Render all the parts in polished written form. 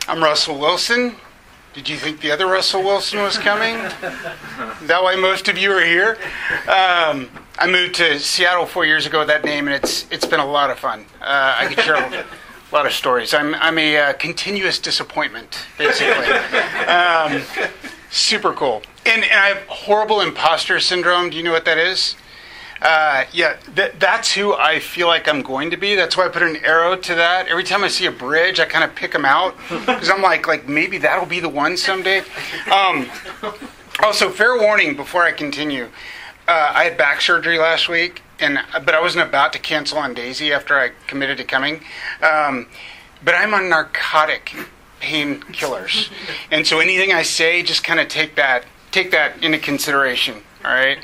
I'm Russell Wilson. Did you think the other Russell Wilson was coming? Is that why most of you are here? I moved to Seattle 4 years ago with that name, and it's been a lot of fun. I could share a lot of stories. I'm a continuous disappointment, basically. Super cool. And I have horrible imposter syndrome. Do you know what that is? That's who I feel like I'm going to be. That's why I put an arrow to that. Every time I see a bridge, I kind of pick them out because I'm like maybe that'll be the one someday. Also, fair warning before I continue. I had back surgery last week, but I wasn't about to cancel on Daisy after I committed to coming. But I'm on narcotic painkillers, and so anything I say, just kind of take that into consideration. All right.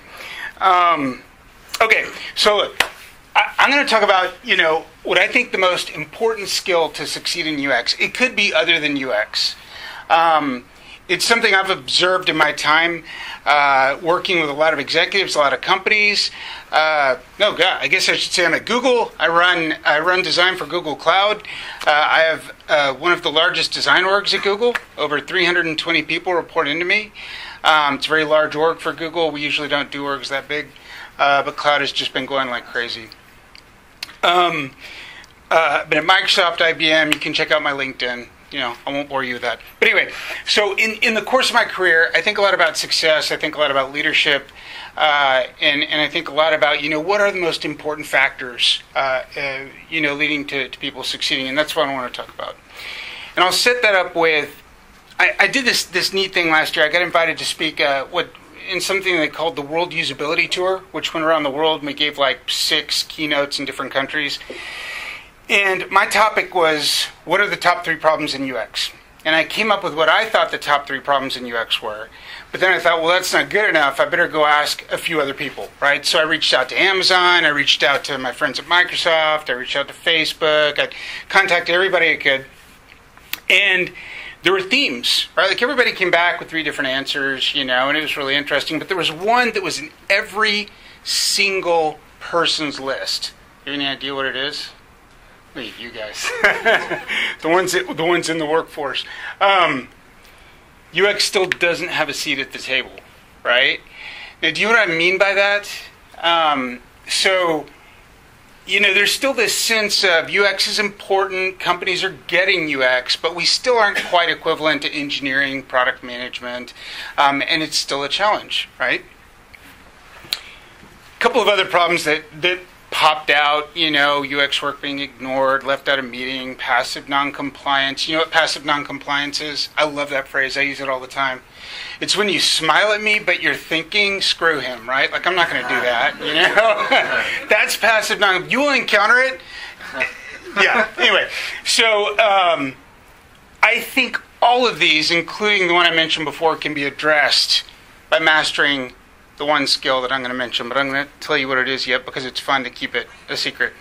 Okay, so look, I'm going to talk about, what I think the most important skill to succeed in UX. It could be other than UX. It's something I've observed in my time working with a lot of executives, a lot of companies. I guess I should say I'm at Google. I run design for Google Cloud. I have one of the largest design orgs at Google. Over 320 people report into me. It's a very large org for Google. We usually don't do orgs that big. But cloud has just been going like crazy. Been at Microsoft, IBM. You can check out my LinkedIn. I won't bore you with that. But anyway, so in the course of my career, I think a lot about success. I think a lot about leadership, and I think a lot about what are the most important factors leading to people succeeding, and that's what I want to talk about. And I'll set that up with I did this neat thing last year. I got invited to speak in something they called the World Usability Tour, which went around the world, and we gave like 6 keynotes in different countries. And my topic was, what are the top 3 problems in UX? And I came up with what I thought the top 3 problems in UX were. But then I thought, well, that's not good enough. I better go ask a few other people, right? So I reached out to Amazon. I reached out to my friends at Microsoft. I reached out to Facebook. I contacted everybody I could. And there were themes, right? Like everybody came back with 3 different answers, and it was really interesting. But there was one that was in every single person's list. You have any idea what it is? Look at you guys. the ones in the workforce. UX still doesn't have a seat at the table, right? Now, do you know what I mean by that? There's still this sense of UX is important, companies are getting UX, but we still aren't quite equivalent to engineering, product management, and it's still a challenge, right? A couple of other problems that popped out, UX work being ignored, left out of meeting, passive non-compliance. You know what passive non-compliance is? I love that phrase. I use it all the time. It's when you smile at me, but you're thinking, screw him, right? Like, I'm not going to do that, That's passive non-compliance. You will encounter it. Yeah, anyway. So I think all of these, including the one I mentioned before, can be addressed by mastering the one skill that I'm going to mention, but I'm going to tell you what it is yet because it's fun to keep it a secret.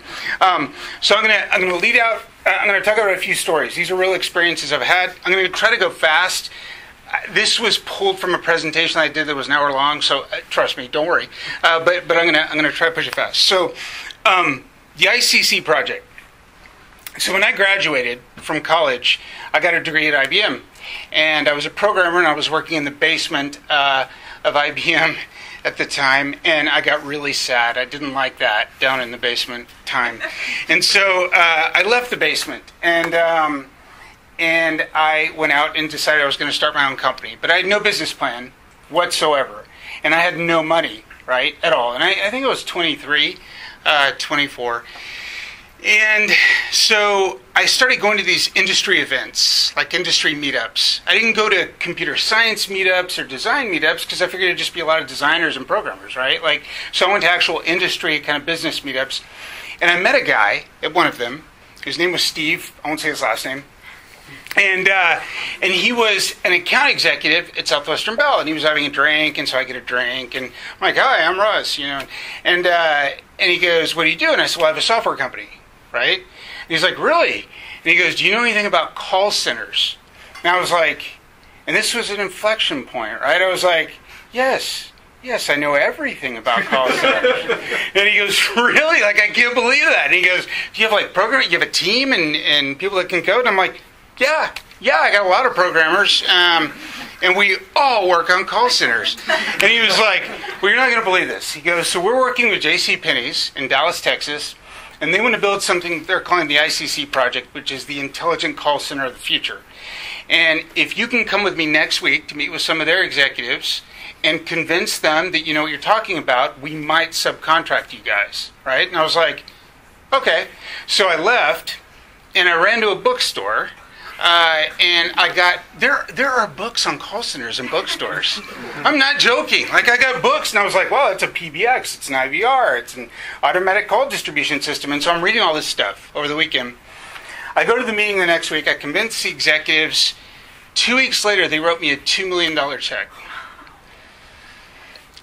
So I'm going to lead out. I'm going to talk about a few stories. These are real experiences I've had. I'm going to try to go fast. This was pulled from a presentation I did that was an hour long, so trust me, don't worry. But I'm going to try to push it fast. So the ICC project. So when I graduated from college, I got a degree at IBM, and I was a programmer, and I was working in the basement of IBM at the time, and I got really sad. I didn't like that down in the basement time. And so I left the basement, and I went out and decided I was going to start my own company. But I had no business plan whatsoever, and I had no money, right, at all. And I think I was 23, 24. And so I started going to these industry events, like industry meetups. I didn't go to computer science meetups or design meetups because I figured it'd just be a lot of designers and programmers, right? So I went to actual industry kind of business meetups. And I met a guy at one of them. His name was Steve. I won't say his last name. And he was an account executive at Southwestern Bell, and he was having a drink, and so I get a drink, and I'm like, hi, I'm Russ, And he goes, what do you do? And I said, well, I have a software company. Right? And he's like, really? And he goes, do you know anything about call centers? And I was like, and this was an inflection point, right? I was like, yes, I know everything about call centers. And he goes, really? Like, I can't believe that. And he goes, do you have like program? You have a team and people that can code? And I'm like, yeah, yeah, I got a lot of programmers, and we all work on call centers. And he was like, well, you're not going to believe this. He goes, so we're working with J.C. Penney's in Dallas, Texas, and they want to build something they're calling the ICC project, which is the Intelligent Call Center of the Future. And if you can come with me next week to meet with some of their executives and convince them that you know what you're talking about, we might subcontract you guys, right? And I was like, okay. So I left, and I ran to a bookstore, and I got, there are books on call centers in bookstores. I'm not joking. Like, I got books, and I was like, well, it's a PBX, it's an IVR, it's an automatic call distribution system. And so I'm reading all this stuff over the weekend. I go to the meeting the next week. I convince the executives. 2 weeks later, they wrote me a $2 million check.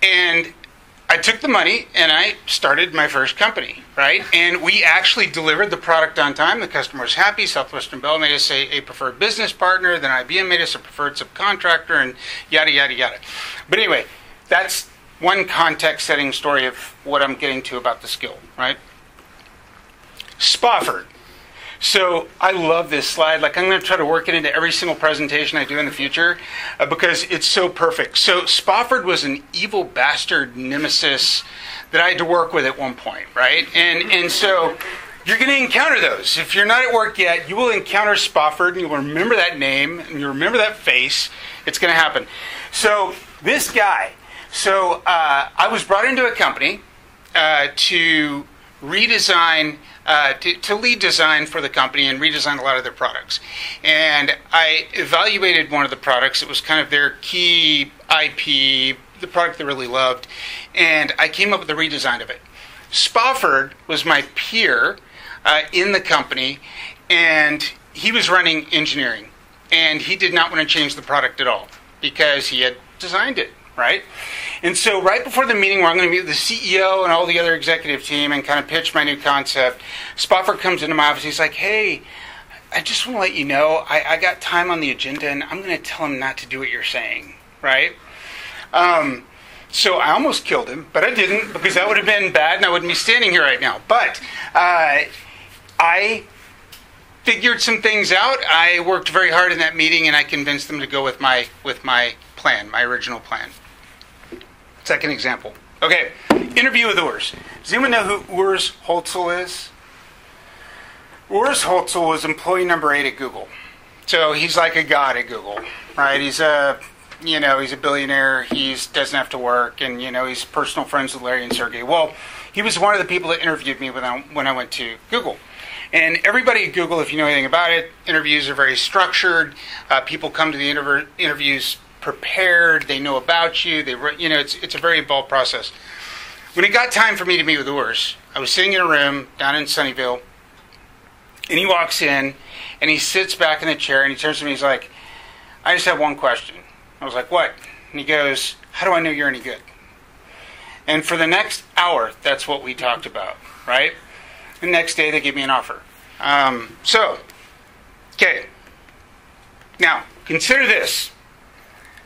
And I took the money, and I started my first company, right? And we actually delivered the product on time. The customer was happy. Southwestern Bell made us a preferred business partner. Then IBM made us a preferred subcontractor, and yada, yada, yada. But anyway, that's one context-setting story of what I'm getting to about the skill, right? Spofford. So I love this slide. Like, I'm going to try to work it into every single presentation I do in the future because it's so perfect. So Spofford was an evil bastard nemesis that I had to work with at one point, right? And so you're going to encounter those. If you're not at work yet, you will encounter Spofford, and you'll remember that name, and you'll remember that face. It's going to happen. So this guy. So I was brought into a company to redesign to lead design for the company and redesign a lot of their products. And I evaluated one of the products. It was kind of their key IP, the product they really loved. And I came up with a redesign of it. Spofford was my peer in the company, and he was running engineering. And he did not want to change the product at all because he had designed it, right? And so right before the meeting where I'm going to meet with the CEO and all the other executive team and kind of pitch my new concept, Spofford comes into my office. He's like, hey, I just want to let you know, I got time on the agenda, and I'm going to tell him not to do what you're saying, right? So I almost killed him, but I didn't, because that would have been bad, and I wouldn't be standing here right now. But I figured some things out. I worked very hard in that meeting, and I convinced them to go with my plan, my original plan. Second example. Okay, interview with Urs. Does anyone know who Urs Holtzel is? Urs Holtzel was employee number 8 at Google. So he's like a god at Google, right? He's a billionaire. He doesn't have to work, and he's personal friends with Larry and Sergey. Well, he was one of the people that interviewed me when I went to Google. And everybody at Google, if you know anything about it, interviews are very structured. People come to the interviews prepared. They know about you. It's a very involved process. When it got time for me to meet with Urs, I was sitting in a room down in Sunnyvale, and he walks in, and he sits back in the chair, and he turns to me. He's like, I just have one question. I was like, what? And he goes, how do I know you're any good? And for the next hour, that's what we talked about, right? The next day, they gave me an offer. Okay. Now, consider this.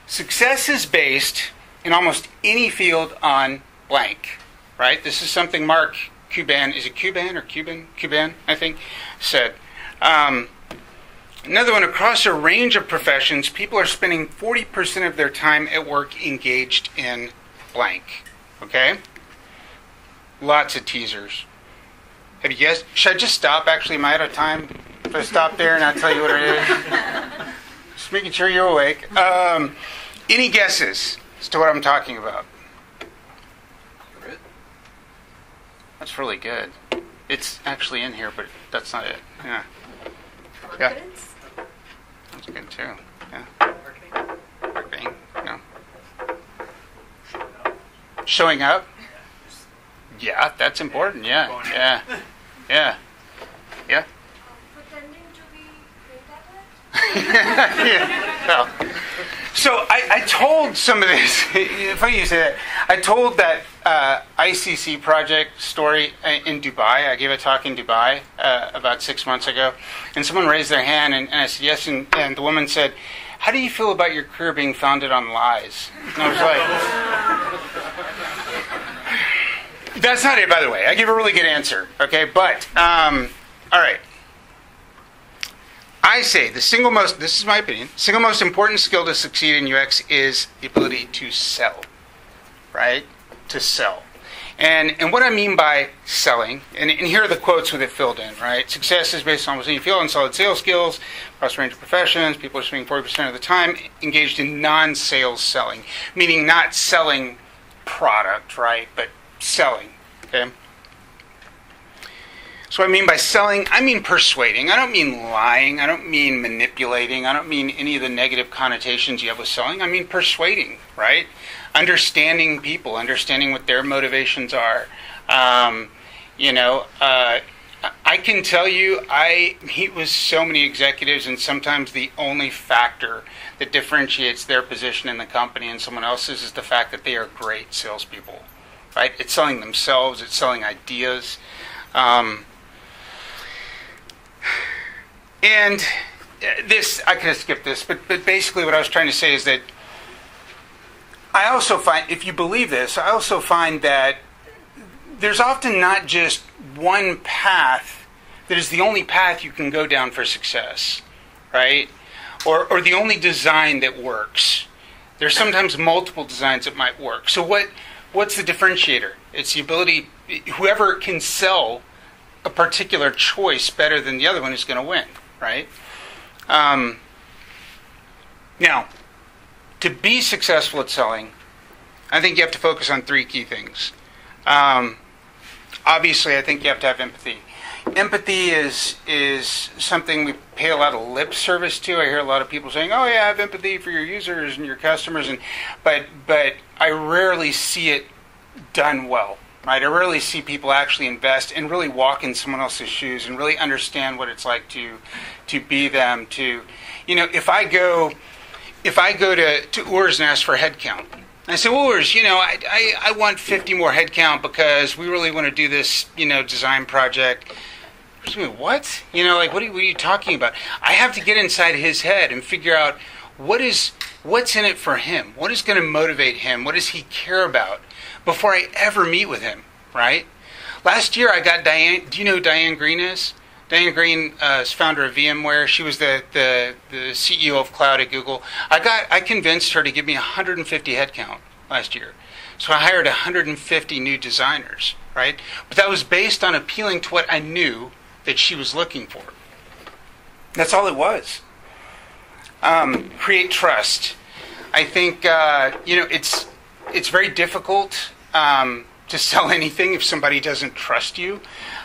Success is based in almost any field on blank, right? This is something Mark Cuban, is it Cuban or Cuban? Cuban, I think, said. Another one, across a range of professions, people are spending 40% of their time at work engaged in blank, okay? Lots of teasers. Have you guessed? Should I just stop? Actually, am I out of time? If I stop there and I'll tell you what it is? Just making sure you're awake. Any guesses as to what I'm talking about? That's really good. It's actually in here, but that's not it. Yeah. Confidence? Yeah. That's good too. Yeah. Marketing. No. Showing up. Yeah, that's important. Yeah. Yeah. Yeah. Yeah. Pretending to be great at it? Yeah. Well, so I told some of this. Funny you say that. I told that ICC project story in Dubai. I gave a talk in Dubai about 6 months ago, and someone raised their hand, and I said yes, and the woman said, "How do you feel about your career being founded on lies?" And I was like, "That's not it, by the way. I gave a really good answer." Okay, but all right. I say this is my opinion, single most important skill to succeed in UX is the ability to sell, right? To sell. And what I mean by selling, and here are the quotes with it filled in, right? Success is based on what you feel and solid sales skills, across a range of professions. People are spending 40% of the time engaged in non-sales selling, meaning not selling product, right? But selling, okay? So what I mean by selling, I mean persuading. I don't mean lying. I don't mean manipulating. I don't mean any of the negative connotations you have with selling. I mean persuading, right? Understanding people, understanding what their motivations are. I can tell you, I meet with so many executives, and sometimes the only factor that differentiates their position in the company and someone else's is the fact that they are great salespeople, right? It's selling themselves. It's selling ideas. And this, I could have skipped this, but basically what I was trying to say is that I also find, if you believe this, I also find that there's often not just one path that is the only path you can go down for success, right? Or the only design that works. There's sometimes multiple designs that might work. So what's the differentiator? It's the ability, whoever can sell a particular choice better than the other one is going to win, right? Now, to be successful at selling, I think you have to focus on three key things. Obviously, I think you have to have empathy. Empathy is something we pay a lot of lip service to. I hear a lot of people saying, "Oh yeah, I have empathy for your users and your customers," but I rarely see it done well. Right? I rarely see people actually invest and really walk in someone else's shoes and really understand what it's like to be them. If I go to Urs and ask for a head count, I say, well, Urs, I want 50 more head count because we really want to do this, design project. What? What are you talking about? I have to get inside his head and figure out what's in it for him. What is going to motivate him? What does he care about? Before I ever meet with him, right? Last year I got Diane. Do you know who Diane Green is? Diane Green is founder of VMware. She was the CEO of cloud at Google. I convinced her to give me 150 headcount last year. So I hired 150 new designers, right? But that was based on appealing to what I knew that she was looking for. That's all it was. Create trust. I think it's very difficult to sell anything if somebody doesn't trust you,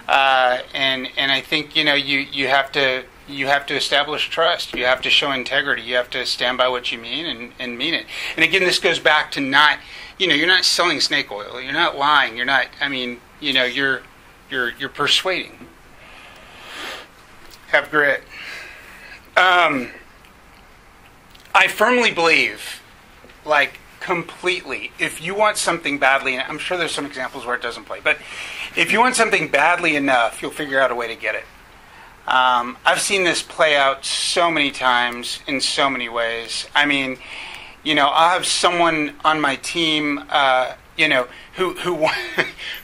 and I think you have to establish trust. You have to show integrity. You have to stand by what you mean and mean it. And again, this goes back to not you're not selling snake oil. You're not lying. You're not. You're persuading. Have grit. I firmly believe, completely, if you want something badly, and I'm sure there's some examples where it doesn't play, but if you want something badly enough, you'll figure out a way to get it. I've seen this play out so many times in so many ways. I'll have someone on my team, who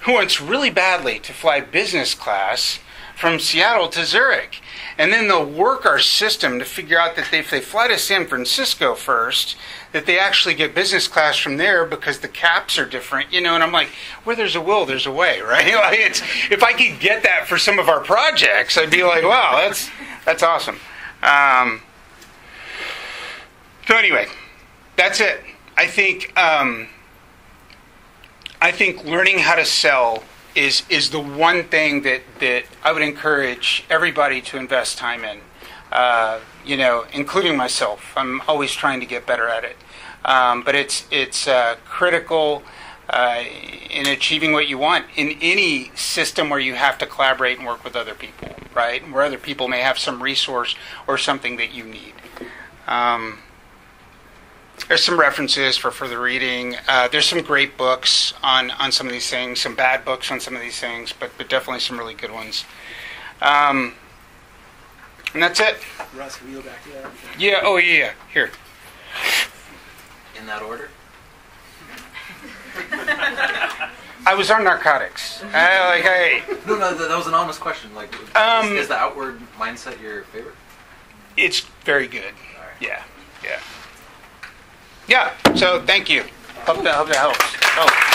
wants really badly to fly business class from Seattle to Zurich. And then they'll work our system to figure out that if they fly to San Francisco first, that they actually get business class from there because the caps are different, and I'm like, where there's a will, there's a way, right? If I could get that for some of our projects, I'd be like, wow, that's awesome. So anyway, that's it. I think learning how to sell is the one thing that I would encourage everybody to invest time in, including myself. I'm always trying to get better at it. But it's critical in achieving what you want in any system where you have to collaborate and work with other people, right? Where other people may have some resource or something that you need. There's some references for further reading. There's some great books on some of these things, some bad books on some of these things, but definitely some really good ones. And that's it. Russ, can we go back to that? Yeah, oh yeah, here. In that order? I was on narcotics. No, that was an honest question. Is the outward mindset your favorite? it's very good. All right. Yeah. So thank you. Hope that helps. Oh.